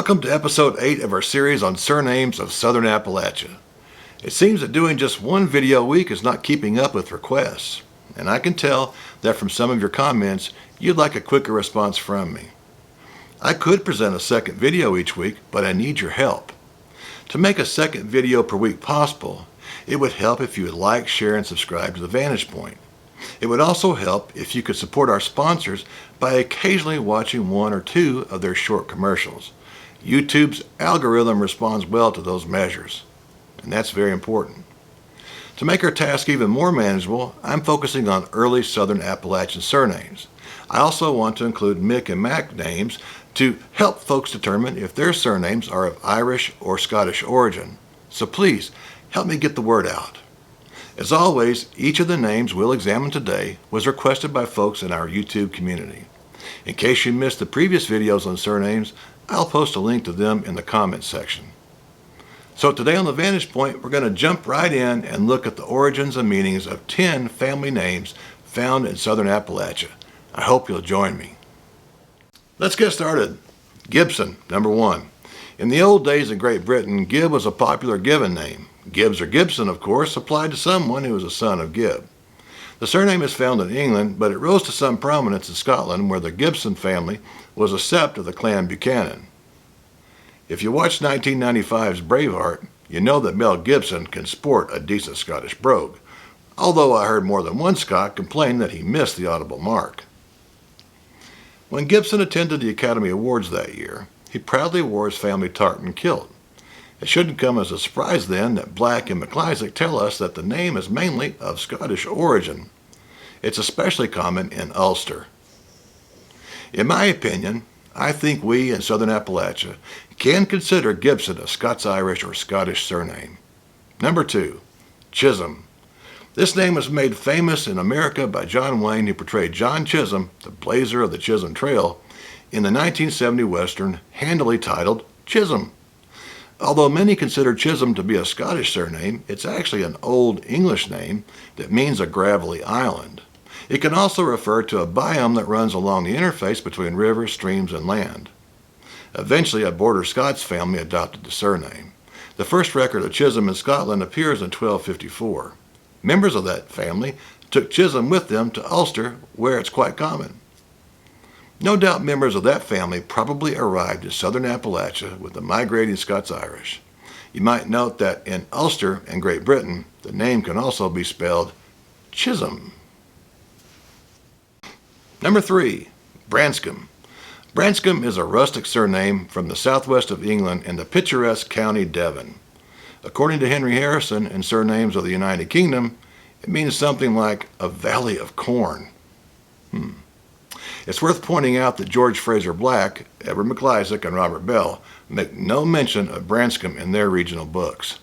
Welcome to episode 8 of our series on surnames of Southern Appalachia. It seems that doing just one video a week is not keeping up with requests, and I can tell that from some of your comments you'd like a quicker response from me. I could present a second video each week, but I need your help. To make a second video per week possible, it would help if you would like, share, and subscribe to The Vantage Point. It would also help if you could support our sponsors by occasionally watching one or two of their short commercials. YouTube's algorithm responds well to those measures, and that's very important. To make our task even more manageable, I'm focusing on early Southern Appalachian surnames. I also want to include Mick and Mac names to help folks determine if their surnames are of Irish or Scottish origin. So please, help me get the word out. As always, each of the names we'll examine today was requested by folks in our YouTube community. In case you missed the previous videos on surnames, I'll post a link to them in the comments section. So today on The Vantage Point, we're going to jump right in and look at the origins and meanings of 10 family names found in Southern Appalachia. I hope you'll join me. Let's get started. Gibson, number 1. In the old days in Great Britain, Gib was a popular given name. Gibbs or Gibson, of course, applied to someone who was a son of Gib. The surname is found in England, but it rose to some prominence in Scotland, where the Gibson family was a sept of the Clan Buchanan. If you watched 1995's Braveheart, you know that Mel Gibson can sport a decent Scottish brogue, although I heard more than one Scot complain that he missed the audible mark. When Gibson attended the Academy Awards that year, he proudly wore his family tartan kilt. It shouldn't come as a surprise then that Black and McIsaac tell us that the name is mainly of Scottish origin. It's especially common in Ulster. In my opinion, I think we in Southern Appalachia can consider Gibson a Scots-Irish or Scottish surname. Number 2, Chisholm. This name was made famous in America by John Wayne, who portrayed John Chisholm, the blazer of the Chisholm Trail, in the 1970 Western handily titled Chisholm. Although many consider Chisholm to be a Scottish surname, it's actually an Old English name that means a gravelly island. It can also refer to a biome that runs along the interface between rivers, streams, and land. Eventually, a Border Scots family adopted the surname. The first record of Chisholm in Scotland appears in 1254. Members of that family took Chisholm with them to Ulster, where it's quite common. No doubt members of that family probably arrived in Southern Appalachia with the migrating Scots-Irish. You might note that in Ulster and Great Britain, the name can also be spelled Chisholm. Number 3, Branscomb. Branscomb is a rustic surname from the southwest of England in the picturesque county Devon. According to Henry Harrison in Surnames of the United Kingdom, it means something like a valley of corn. It's worth pointing out that George Fraser Black, Edward McIsaac, and Robert Bell make no mention of Branscomb in their regional books.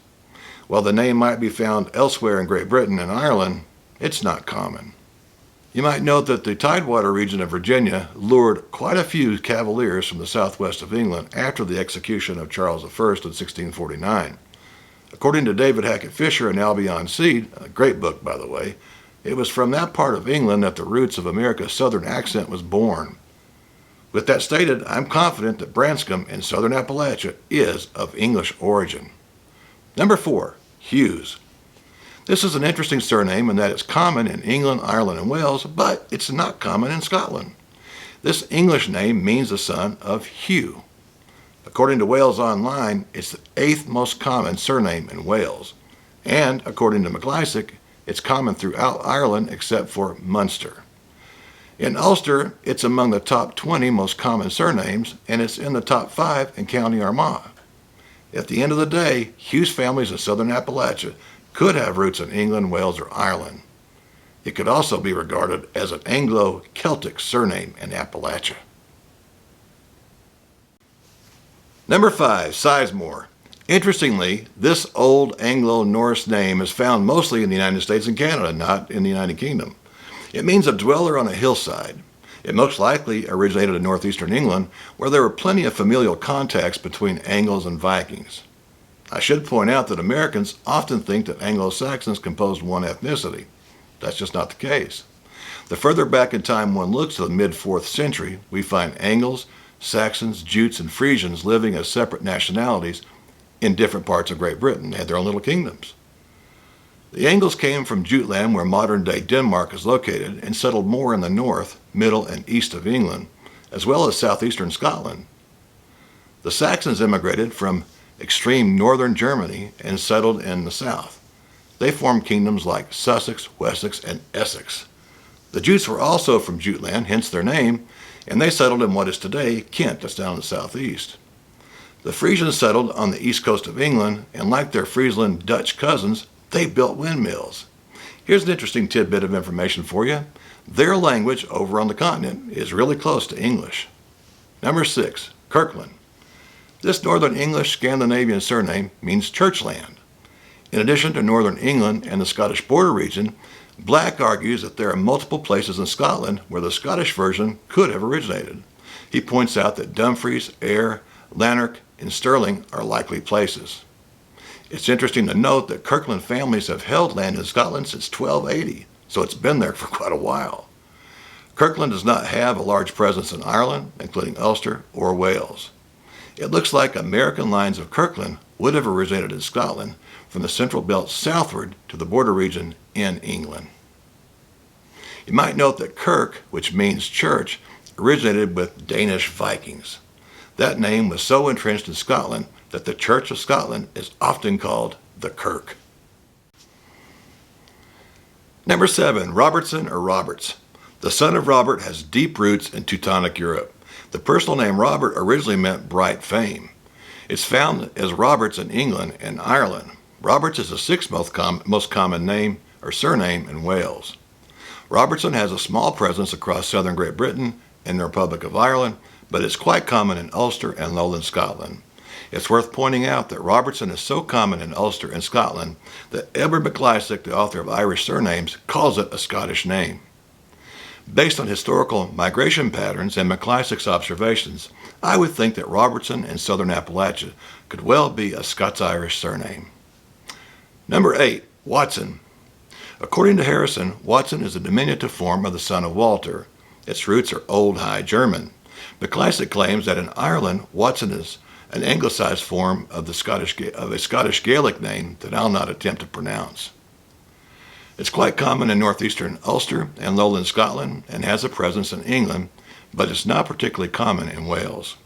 While the name might be found elsewhere in Great Britain and Ireland, it's not common. You might note that the Tidewater region of Virginia lured quite a few cavaliers from the southwest of England after the execution of Charles I in 1649. According to David Hackett Fisher and Albion Seed, a great book by the way, it was from that part of England that the roots of America's southern accent was born. With that stated, I'm confident that Branscomb in Southern Appalachia is of English origin. Number 4, Hughes. This is an interesting surname in that it's common in England, Ireland, and Wales, but it's not common in Scotland. This English name means the son of Hugh. According to Wales Online, it's the 8th most common surname in Wales. And according to McIsaac, it's common throughout Ireland except for Munster. In Ulster, it's among the top 20 most common surnames, and it's in the top 5 in County Armagh. At the end of the day, Hughes families in Southern Appalachia could have roots in England, Wales, or Ireland. It could also be regarded as an Anglo-Celtic surname in Appalachia. Number 5, Sizemore. Interestingly, this old Anglo-Norse name is found mostly in the United States and Canada, not in the United Kingdom. It means a dweller on a hillside. It most likely originated in northeastern England, where there were plenty of familial contacts between Angles and Vikings. I should point out that Americans often think that Anglo-Saxons composed one ethnicity. That's just not the case. The further back in time one looks to the mid-4th century, we find Angles, Saxons, Jutes, and Frisians living as separate nationalities in different parts of Great Britain had their own little kingdoms. The Angles came from Jutland, where modern-day Denmark is located, and settled more in the north, middle, and east of England, as well as southeastern Scotland. The Saxons immigrated from extreme northern Germany and settled in the south. They formed kingdoms like Sussex, Wessex, and Essex. The Jutes were also from Jutland, hence their name, and they settled in what is today Kent, that's down in the southeast. The Frisians settled on the east coast of England, and like their Friesland Dutch cousins, they built windmills. Here's an interesting tidbit of information for you. Their language over on the continent is really close to English. Number 6, Kirkland. This Northern English Scandinavian surname means churchland. In addition to Northern England and the Scottish border region, Black argues that there are multiple places in Scotland where the Scottish version could have originated. He points out that Dumfries, Ayr, Lanark, and Stirling are likely places. It's interesting to note that Kirkland families have held land in Scotland since 1280, so it's been there for quite a while. Kirkland does not have a large presence in Ireland, including Ulster or Wales. It looks like American lines of Kirkland would have originated in Scotland from the central belt southward to the border region in England. You might note that Kirk, which means church, originated with Danish Vikings. That name was so entrenched in Scotland that the Church of Scotland is often called the Kirk. Number 7, Robertson or Roberts. The son of Robert has deep roots in Teutonic Europe. The personal name Robert originally meant bright fame. It's found as Roberts in England and Ireland. Roberts is the sixth most common name or surname in Wales. Robertson has a small presence across southern Great Britain and the Republic of Ireland, but it's quite common in Ulster and lowland Scotland. It's worth pointing out that Robertson is so common in Ulster and Scotland that Edward MacLeisigh, the author of Irish Surnames, calls it a Scottish name. Based on historical migration patterns and MacLeisig's observations, I would think that Robertson in Southern Appalachia could well be a Scots-Irish surname. Number 8, Watson. According to Harrison, Watson is a diminutive form of the son of Walter. Its roots are Old High German. MacLeisigh claims that in Ireland, Watson is an anglicized form of a Scottish Gaelic name that I'll not attempt to pronounce. It's quite common in northeastern Ulster and lowland Scotland and has a presence in England, but it's not particularly common in Wales.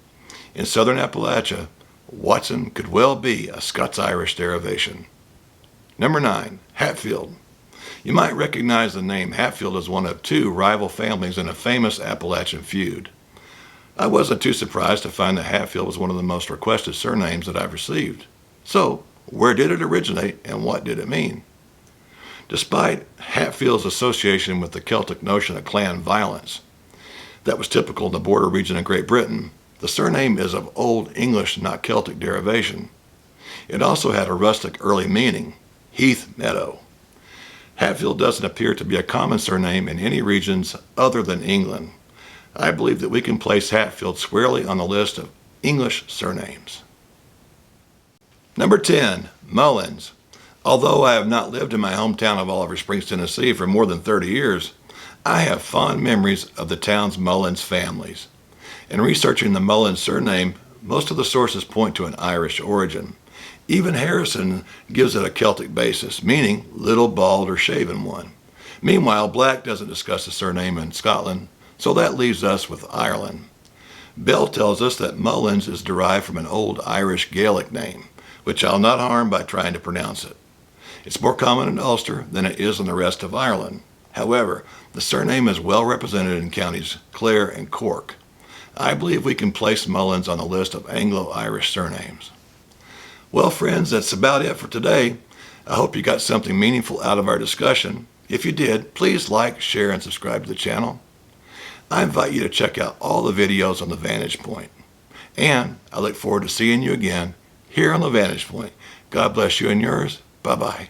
In southern Appalachia, Watson could well be a Scots-Irish derivation. Number 9, Hatfield. You might recognize the name Hatfield as one of two rival families in a famous Appalachian feud. I wasn't too surprised to find that Hatfield was one of the most requested surnames that I've received. So, where did it originate and what did it mean? Despite Hatfield's association with the Celtic notion of clan violence that was typical in the border region of Great Britain, the surname is of Old English, not Celtic derivation. It also had a rustic early meaning, heath meadow. Hatfield doesn't appear to be a common surname in any regions other than England. I believe that we can place Hatfield squarely on the list of English surnames. Number 10, Mullins. Although I have not lived in my hometown of Oliver Springs, Tennessee for more than 30 years, I have fond memories of the town's Mullins families. In researching the Mullins surname, most of the sources point to an Irish origin. Even Harrison gives it a Celtic basis, meaning little, bald, or shaven one. Meanwhile, Black doesn't discuss the surname in Scotland, so that leaves us with Ireland. Bell tells us that Mullins is derived from an old Irish Gaelic name, which I'll not harm by trying to pronounce it. It's more common in Ulster than it is in the rest of Ireland. However, the surname is well represented in counties Clare and Cork. I believe we can place Mullins on the list of Anglo-Irish surnames. Well, friends, that's about it for today. I hope you got something meaningful out of our discussion. If you did, please like, share, and subscribe to the channel. I invite you to check out all the videos on The Vantage Point. And I look forward to seeing you again here on The Vantage Point. God bless you and yours. Bye-bye.